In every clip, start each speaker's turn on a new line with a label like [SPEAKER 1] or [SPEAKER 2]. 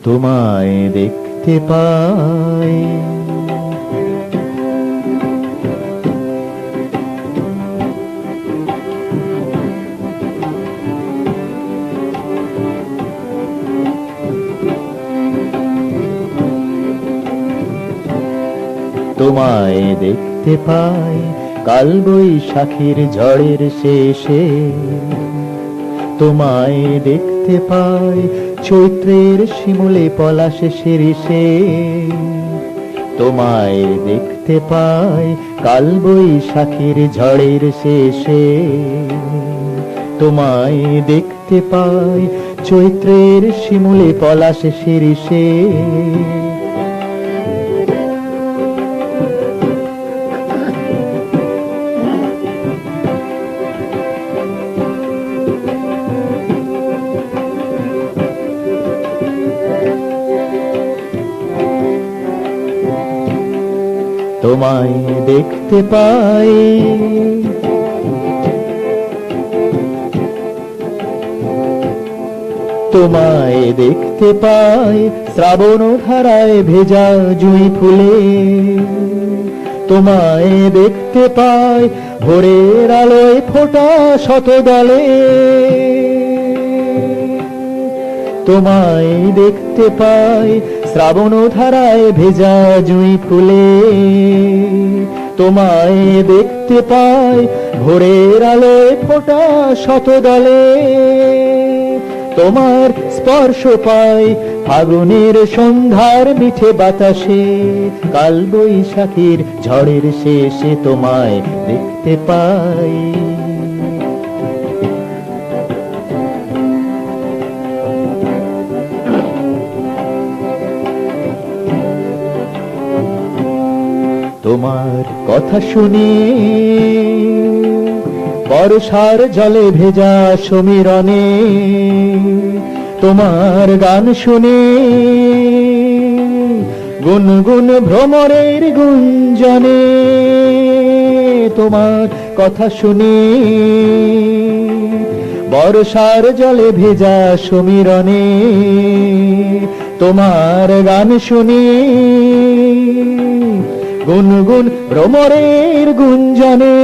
[SPEAKER 1] তোমায় দেখতে পাই, তোমায় দেখতে পাই কালবৈশাখীর ঝড়ের শেষে, তোমায় দেখতে পাই চৈত্রের শিমুলে পলাশে শিরিষে, তোমায় দেখতে পাই কালবৈশাখীর ঝড়ের শেষে, তোমায় দেখতে পাই চৈত্রের শিমুলে পলাশে শিরিষে। তোমায় দেখতে পাই, তোমায় দেখতে পাই শ্রাবণ ধারায় ভেজা জুঁই ফুলে, তোমায় দেখতে পাই ভোরের আলোয় ফোটা শতদলে, তোমায় দেখতে পাই শ্রাবণ ধারায় ভেজা জুঁই ফুলে, তোমায় দেখতে পাই ভোরের আলোয় ফোটা শতদলে, তোমার স্পর্শ পাই ফাগুনের সন্ধ্যার মিঠে বাতাসে, কালবৈশাখীর ঝড়ের শেষে তোমায় দেখতে পাই। তোমার কথা শুনি বর্ষার জলে ভেজা সমীরণে, তোমার গান শুনি গুনগুন ভ্রমরের গুঞ্জনে, তোমার কথা শুনি বর্ষার জলে ভেজা সমীরণে, তোমার গান শুনি গুনগুন ভ্রমরের গুঞ্জনে।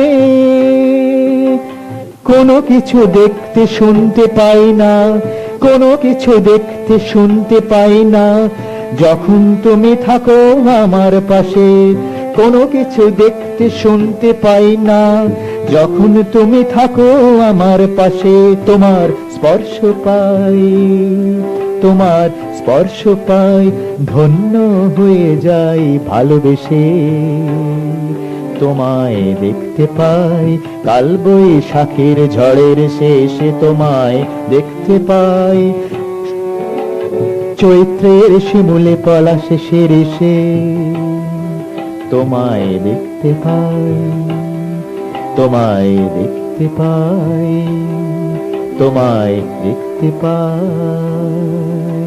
[SPEAKER 1] কোনো কিছু দেখতে শুনতে পাই না, কোনো কিছু দেখতে শুনতে পাই না, যখন তুমি থাকো আমার পাশে, কোনো কিছু দেখতে শুনতে পাই না, যখন তুমি থাকো আমার পাশে। তোমার স্পর্শ পাই, তোমার স্পর্শ পাই, ধন্য হয়ে যাই ভালোবেসে, তোমায় দেখতে পাই কালবৈশাখীর ঝড়ের শেষে, তোমায় দেখতে পাই চৈত্রের শিমুলে পলাশে শিরিষে, তোমায় দেখতে পাই, তোমায় দেখতে পাই, তোমায় দেখতে পাই।